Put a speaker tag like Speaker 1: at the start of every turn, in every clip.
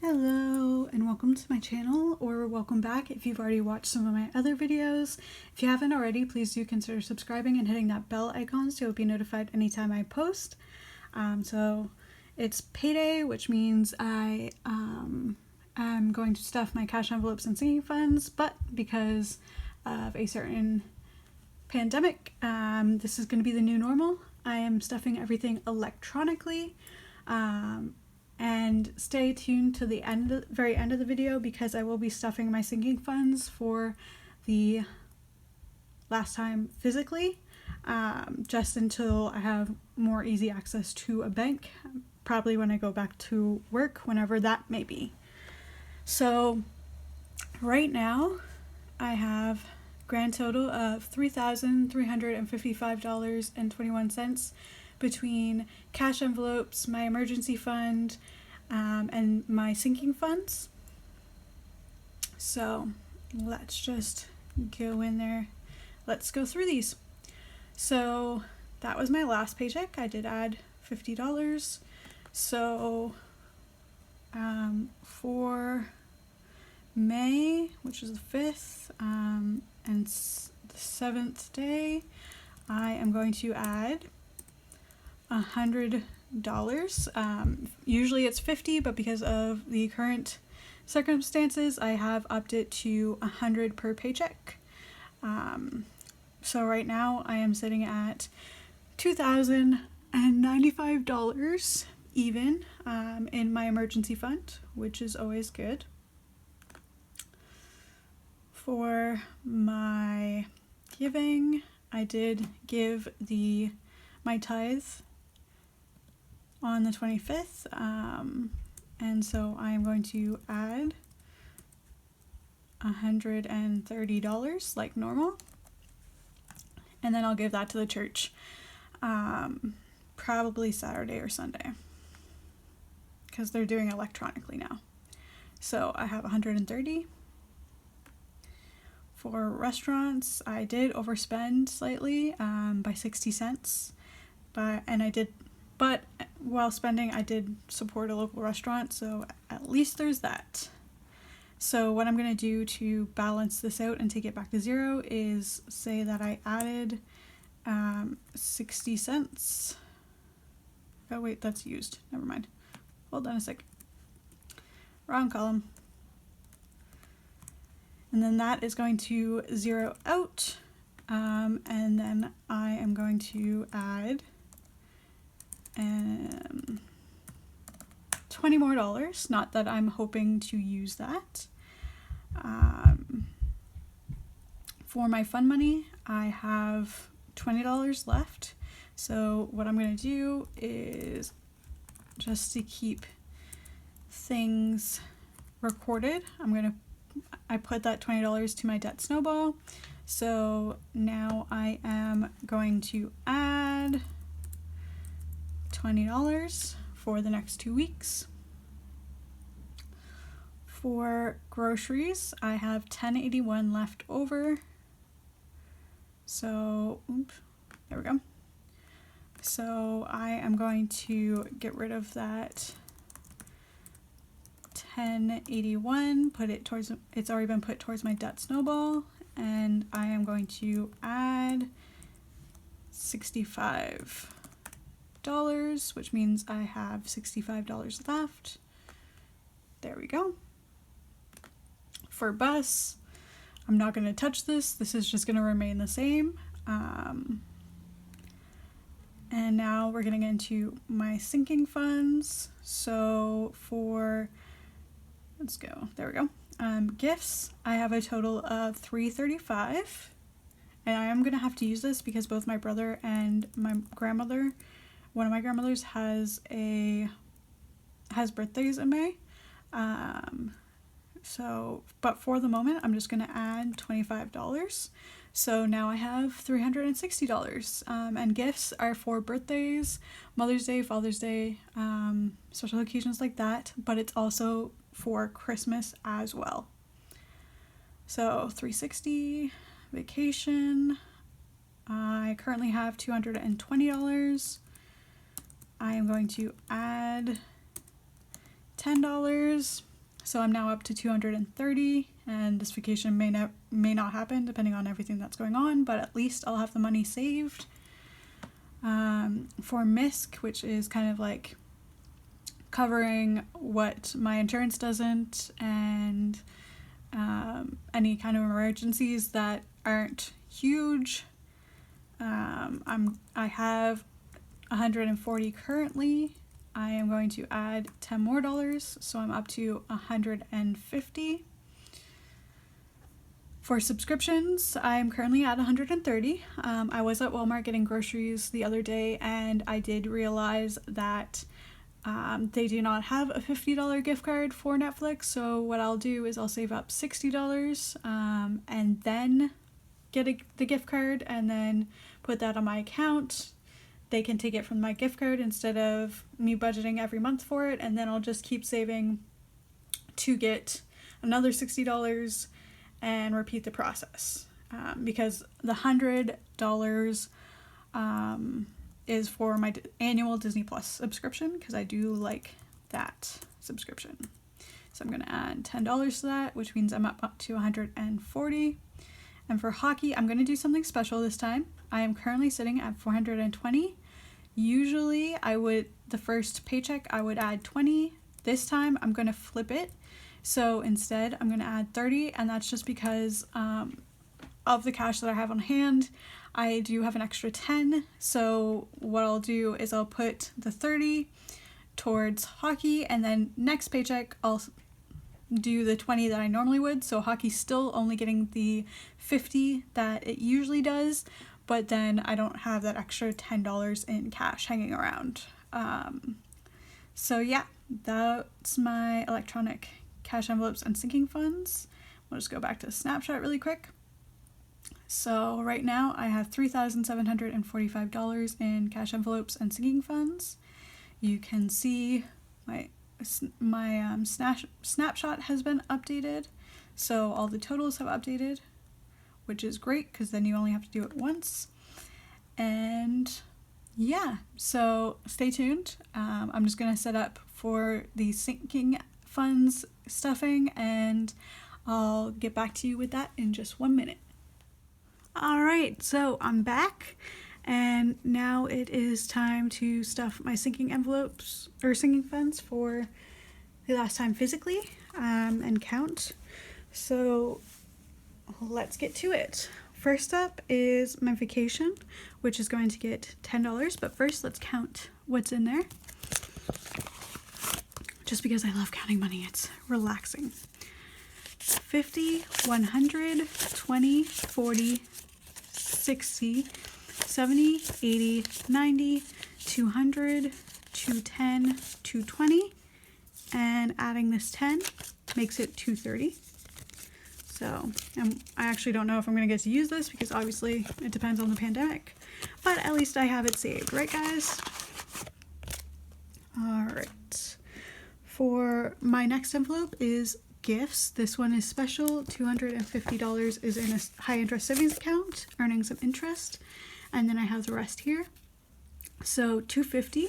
Speaker 1: Hello and welcome to my channel, or welcome back if you've already watched some of my other videos. If you haven't already, please do consider subscribing and hitting that bell icon so you'll be notified anytime I post. So it's payday, which means I am going to stuff my cash envelopes and sinking funds, but because of a certain pandemic, this is going to be the new normal. I am stuffing everything electronically. And stay tuned to the very end of the video because I will be stuffing my sinking funds for the last time physically, just until I have more easy access to a bank, probably when I go back to work, whenever that may be. So right now I have grand total of $3,355.21 between cash envelopes, my emergency fund, and my sinking funds. So let's just go in there. Let's go through these. So that was my last paycheck. I did add $50. So for May, which is the 5th, and the 7th day, I am going to add $100. Usually it's $50, but because of the current circumstances, I have upped it to $100 per paycheck. So right now I am sitting at $2,095 even in my emergency fund, which is always good. For my giving, I did give my tithe on the 25th, and so I am going to add $130 like normal, and then I'll give that to the church probably Saturday or Sunday because they're doing it electronically now. So I have $130. For restaurants, I did overspend slightly by 60 cents, but while spending, I did support a local restaurant, so at least there's that. So what I'm going to do to balance this out and take it back to zero is say that I added 60 cents. Oh wait, that's used. Never mind. Hold on a sec. Wrong column. And then that is going to zero out, and then I am going to add $20 more. Not that I'm hoping to use that. For my fund money, I have $20 left. So what I'm going to do is, just to keep things recorded, I put that $20 to my debt snowball. So now I am going to add $20 for the next 2 weeks. For groceries, I have $10.81 left over. So, there we go. So I am going to get rid of that $10.81, it's already been put towards my debt snowball, and I am going to add $65, which means I have $65 left. There we go. For bus, I'm not going to touch this. This is just going to remain the same. And now we're getting into my sinking funds. So let's go. There we go. Gifts, I have a total of $335, and I am going to have to use this because both my brother and my grandmother, one of my grandmothers has birthdays in May. But for the moment, I'm just going to add $25. So now I have $360. And gifts are for birthdays, Mother's Day, Father's Day, special occasions like that, but it's also for Christmas as well. So $360, vacation, I currently have $220. I am going to add $10 So I'm now up to 230, and this vacation may not happen depending on everything that's going on, but at least I'll have the money saved. For Misc, which is kind of like covering what my insurance doesn't, and any kind of emergencies that aren't huge. I have 140 currently. I am going to add $10 more, so I'm up to 150. For subscriptions, I'm currently at 130. I was at Walmart getting groceries the other day, and I did realize that they do not have a $50 gift card for Netflix, so what I'll do is I'll save up $60 and then get the gift card and then put that on my account. They can take it from my gift card instead of me budgeting every month for it, and then I'll just keep saving to get another $60 and repeat the process. Because the $100 is for my annual Disney Plus subscription, because I do like that subscription. So I'm going to add $10 to that, which means I'm up to 140. And for hockey, I'm going to do something special this time. I am currently sitting at 420. Usually the first paycheck I would add 20. This time I'm going to flip it. So instead I'm going to add 30, and that's just because of the cash that I have on hand. I do have an extra 10. So what I'll do is I'll put the 30 towards hockey, and then next paycheck I'll do the 20 that I normally would. So hockey's still only getting the 50 that it usually does, but then I don't have that extra $10 in cash hanging around. So yeah, that's my electronic cash envelopes and sinking funds. We'll just go back to the snapshot really quick. So right now I have $3,745 in cash envelopes and sinking funds. You can see my snapshot has been updated, so all the totals have updated, which is great because then you only have to do it once. And yeah, so stay tuned. I'm just going to set up for the sinking funds stuffing, and I'll get back to you with that in just 1 minute. Alright, so I'm back, and now it is time to stuff my sinking envelopes or sinking funds for the last time physically, and count. So let's get to it. First up is my vacation, which is going to get $10, but first let's count what's in there. Just because I love counting money, it's relaxing. 50, 100, 20, 40, 60, 70, 80, 90, 200, 210, 220, and adding this 10 makes it 230. So I actually don't know if I'm going to get to use this because obviously it depends on the pandemic, but at least I have it saved, right guys? Alright, for my next envelope is gifts. This one is special. $250 is in a high interest savings account, earning some interest, and then I have the rest here. So $250,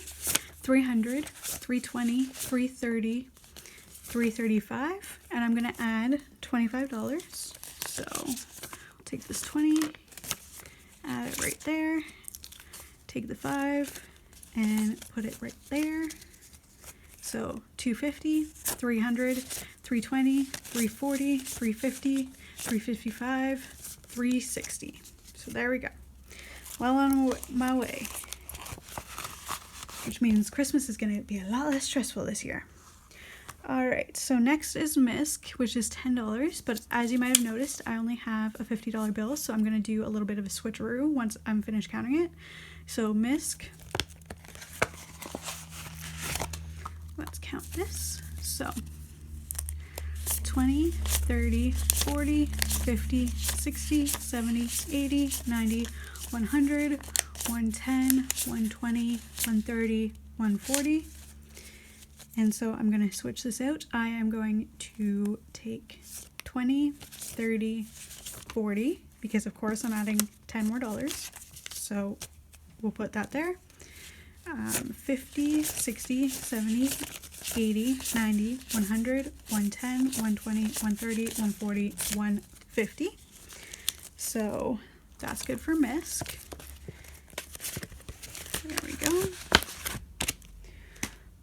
Speaker 1: $300, $320, $330, $335, and I'm gonna add $25. So I'll take this 20, add it right there, take the 5 and put it right there. So $250, $300, $320, $340, $350, $355, $360. So there we go. Well on my way. Which means Christmas is going to be a lot less stressful this year. Alright, so next is Misc, which is $10, but as you might have noticed, I only have a $50 bill, so I'm going to do a little bit of a switcheroo once I'm finished counting it. So Misc, let's count this. So 20, 30, 40, 50, 60, 70, 80, 90, 100, 110, 120, 130, 140. And so I'm going to switch this out. I am going to take 20, 30, 40, because of course I'm adding $10 more. So we'll put that there. 50, 60, 70, 80, 90, 100, 110, 120, 130, 140, 150. So that's good for Misc. There we go.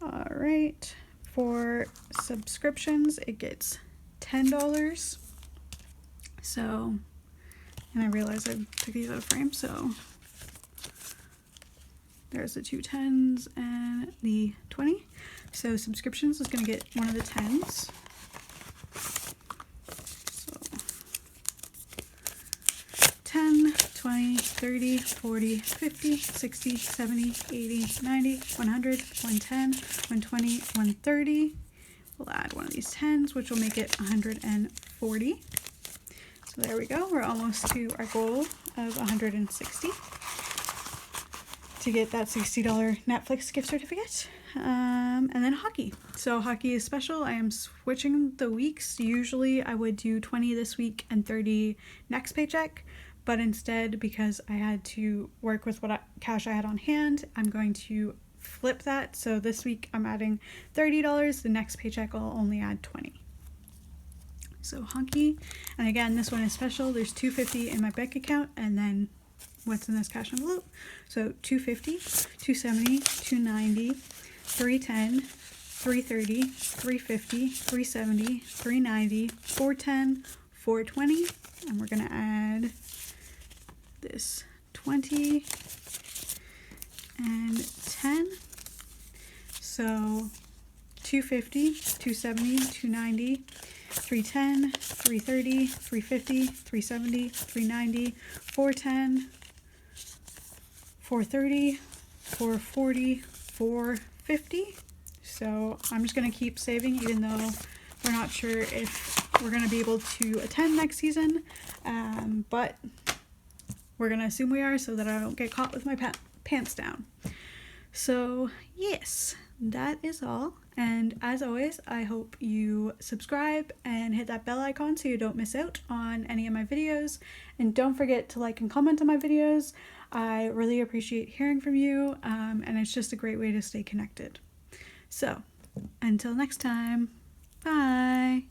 Speaker 1: All right, for subscriptions, it gets $10. So, and I realized I took these out of frame, so there's the 2 10s and the 20. So subscriptions is going to get one of the 10s. So 10, 20, 30, 40, 50, 60, 70, 80, 90, 100, 110, 120, 130. We'll add one of these 10s, which will make it 140. So there we go. We're almost to our goal of 160 to get that $60 Netflix gift certificate. And then hockey. So hockey is special. I am switching the weeks. Usually I would do 20 this week and 30 next paycheck, but instead, because I had to work with what cash I had on hand, I'm going to flip that. So this week I'm adding $30. The next paycheck I'll only add 20. So hockey, and again, this one is special. There's $250 in my bank account, and then what's in this cash envelope? So $250, $270, $290, $310, $330, $350, $370, $390, $410, $420, and we're gonna add this 20 and 10. So $250, $270, $290, $310, $330, $350, $370, $390, $410, $430, $440, $450. So I'm just going to keep saving, even though we're not sure if we're going to be able to attend next season, but we're going to assume we are so that I don't get caught with my pants down. So yes, that is all. And as always, I hope you subscribe and hit that bell icon so you don't miss out on any of my videos. And don't forget to like and comment on my videos. I really appreciate hearing from you, and it's just a great way to stay connected. So, until next time, bye!